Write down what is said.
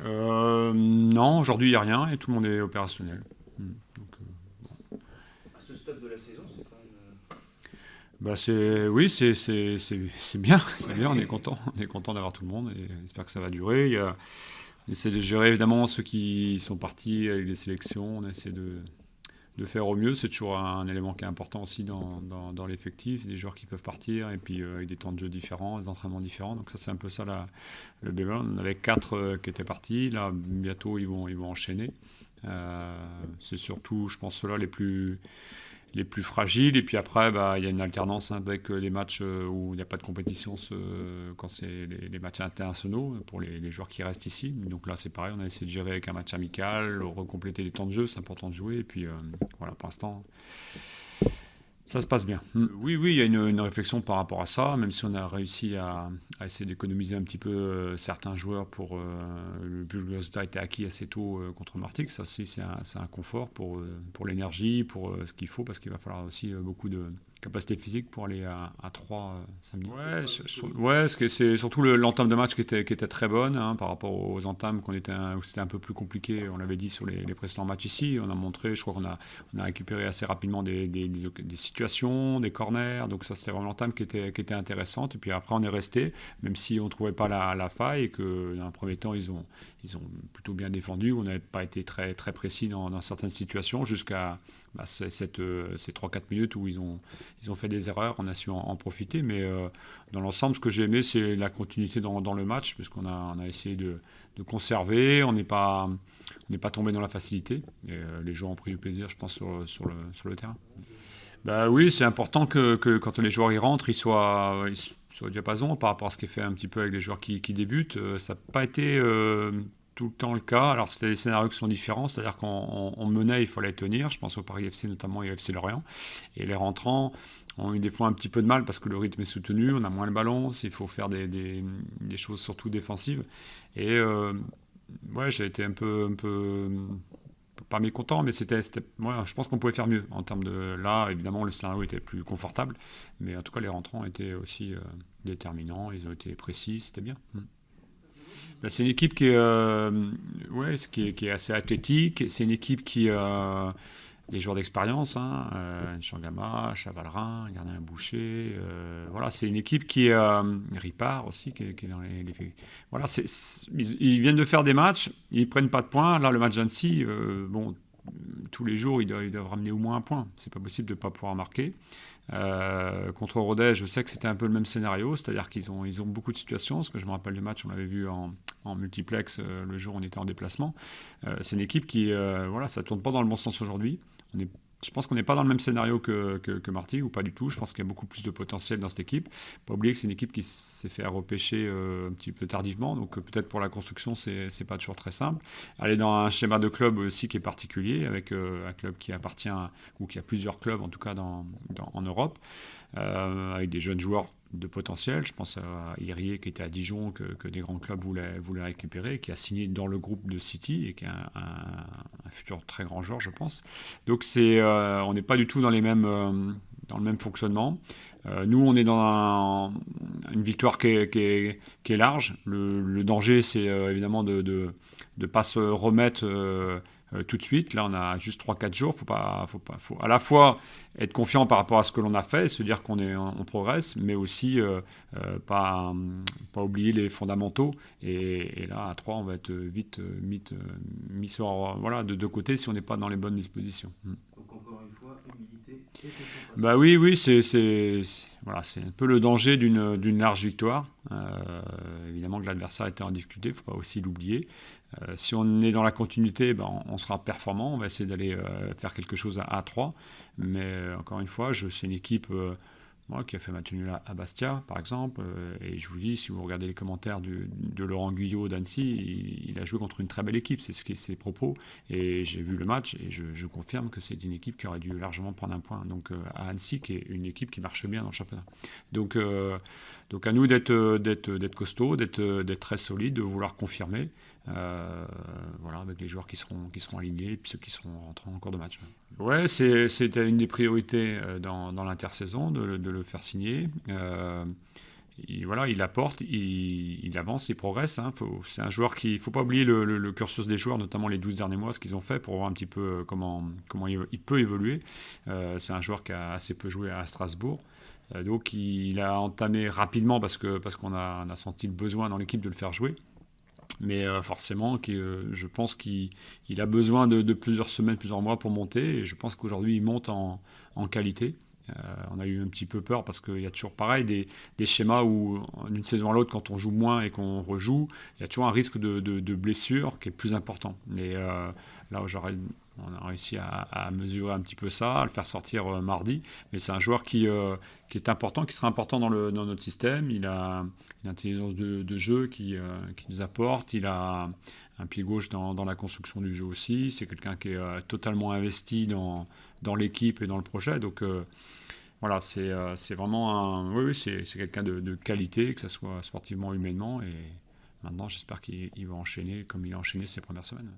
Non, aujourd'hui il n'y a rien et tout le monde est opérationnel. Donc, À ce stade de la saison, c'est quand même. oui, c'est bien, c'est bien, Ouais. on est content d'avoir tout le monde et j'espère que ça va durer. On essaie de gérer évidemment ceux qui sont partis avec les sélections, on essaie de faire au mieux. C'est toujours un élément qui est important aussi dans l'effectif. C'est des joueurs qui peuvent partir et puis avec des temps de jeu différents, des entraînements différents. Donc ça, c'est un peu ça le bémol. On avait 4 qui étaient partis. Là, bientôt, ils vont enchaîner. C'est surtout, je pense, ceux-là les plus fragiles. Et puis après, bah, il y a une alternance avec les matchs où il n'y a pas de compétition quand c'est les matchs internationaux pour les joueurs qui restent ici. Donc là, c'est pareil, on a essayé de gérer avec un match amical, recompléter les temps de jeu, c'est important de jouer. Et puis voilà, pour l'instant, ça se passe bien. Oui, oui, il y a une réflexion par rapport à ça, même si on a réussi à essayer d'économiser un petit peu certains joueurs vu que le résultat a été acquis assez tôt contre Martigues. Ça, c'est un confort pour l'énergie, pour ce qu'il faut, parce qu'il va falloir aussi beaucoup de capacité physique pour aller à 3 samedi. Ouais, ouais, c'est surtout l'entame de match qui était très bonne par rapport aux entames où c'était un peu plus compliqué. On l'avait dit sur les précédents matchs ici. On a montré, je crois on a récupéré assez rapidement des situations, des corners. Donc ça, c'était vraiment l'entame qui était intéressante. Et puis après, on est resté, même si on ne trouvait pas la faille et que dans un premier temps, ils ont plutôt bien défendu. On n'avait pas été très, très précis dans certaines situations jusqu'à ces 3-4 minutes où ils ont fait des erreurs. On a su en profiter. Mais dans l'ensemble, ce que j'ai aimé, c'est la continuité dans le match, puisqu'on on a essayé de conserver. On n'est pas tombé dans la facilité. Et, les joueurs ont pris du plaisir, je pense, sur le terrain. Bah oui, c'est important que quand les joueurs y rentrent, ils soient au diapason par rapport à ce qui est fait un petit peu avec les joueurs qui débutent. Ça n'a pas été tout le temps le cas. Alors c'était des scénarios qui sont différents, c'est-à-dire qu'on menait, il fallait tenir. Je pense au Paris FC notamment et au FC Lorient. Et les rentrants ont eu des fois un petit peu de mal parce que le rythme est soutenu, on a moins le ballon, il faut faire des choses surtout défensives. Et ouais, j'ai été un peu pas mécontent, mais moi, je pense qu'on pouvait faire mieux en termes de. Là, évidemment, le scénario était plus confortable, mais en tout cas, les rentrants étaient aussi déterminants, ils ont été précis, c'était bien. Ben, c'est une équipe ouais, qui est assez athlétique, c'est une équipe qui. Des joueurs d'expérience, Nchangama, Chavalrin, Gardien Boucher. Voilà, c'est une équipe qui est. Ripard aussi, qui est dans voilà, ils viennent de faire des matchs, ils ne prennent pas de points. Là, le match d'Annecy, bon, tous les jours, ils doivent ramener au moins un point. C'est pas possible de ne pas pouvoir marquer. Contre Rodez, je sais que c'était un peu le même scénario, c'est-à-dire qu'ils ont beaucoup de situations. Parce que je me rappelle le match, on l'avait vu en multiplex le jour où on était en déplacement. C'est une équipe qui, voilà, ça tourne pas dans le bon sens aujourd'hui. Je pense qu'on n'est pas dans le même scénario que Martigues, ou pas du tout. Je pense qu'il y a beaucoup plus de potentiel dans cette équipe. Pas oublier que c'est une équipe qui s'est fait repêcher un petit peu tardivement, donc peut-être pour la construction, c'est pas toujours très simple. Elle est dans un schéma de club aussi qui est particulier, avec un club qui appartient, ou qui a plusieurs clubs en tout cas en Europe, avec des jeunes joueurs de potentiel. Je pense à Irié qui était à Dijon, que des grands clubs voulaient récupérer, qui a signé dans le groupe de City et qui est un futur très grand joueur, je pense. Donc on n'est pas du tout dans dans le même fonctionnement. Nous, on est dans une victoire qui est large. Le danger, c'est évidemment de ne pas se remettre tout de suite. Là, on a juste 3-4 jours. Faut à la fois être confiant par rapport à ce que l'on a fait, se dire on progresse, mais aussi pas oublier les fondamentaux. Et là, à 3, on va être vite mis sur, voilà, de deux côtés si on n'est pas dans les bonnes dispositions. Donc encore une fois, humilité et concentration. Bah oui, oui, voilà, c'est un peu le danger d'une large victoire. Évidemment que l'adversaire était en difficulté, il ne faut pas aussi l'oublier. Si on est dans la continuité, ben, on sera performant, on va essayer d'aller faire quelque chose à 3. Mais encore une fois, c'est une équipe moi, qui a fait match nul à Bastia, par exemple. Et je vous dis, si vous regardez les commentaires de Laurent Guyot d'Annecy, il a joué contre une très belle équipe, c'est ce qui est ses propos. Et j'ai vu le match et je confirme que c'est une équipe qui aurait dû largement prendre un point. Donc à Annecy, qui est une équipe qui marche bien dans le championnat. Donc, donc à nous d'être costaud, d'être très solide, de vouloir confirmer. Voilà, avec les joueurs qui seront alignés et puis ceux qui seront rentrés en cours de match. Ouais, c'était une des priorités dans l'intersaison de le faire signer. voilà, il apporte, il avance, il progresse. Hein. C'est un joueur il ne faut pas oublier le cursus des joueurs, notamment les 12 derniers mois, ce qu'ils ont fait pour voir un petit peu comment il peut évoluer. C'est un joueur qui a assez peu joué à Strasbourg. Donc il a entamé rapidement parce qu'on a senti le besoin dans l'équipe de le faire jouer. Mais forcément, je pense qu'il a besoin de plusieurs semaines, plusieurs mois pour monter. Et je pense qu'aujourd'hui, il monte en qualité. On a eu un petit peu peur parce qu'il y a toujours pareil des schémas où d'une saison à l'autre, quand on joue moins et qu'on rejoue, il y a toujours un risque de blessure qui est plus important. Et là, on a réussi à mesurer un petit peu ça, à le faire sortir mardi. Mais c'est un joueur qui est important, qui sera important dans notre système. Il a une intelligence de jeu qui nous apporte. Il a un pied gauche dans la construction du jeu aussi. C'est quelqu'un qui est totalement investi dans l'équipe et dans le projet. Donc voilà, c'est vraiment oui, c'est quelqu'un de qualité, que ce soit sportivement, humainement. Et maintenant, j'espère qu'il va enchaîner comme il a enchaîné ces premières semaines.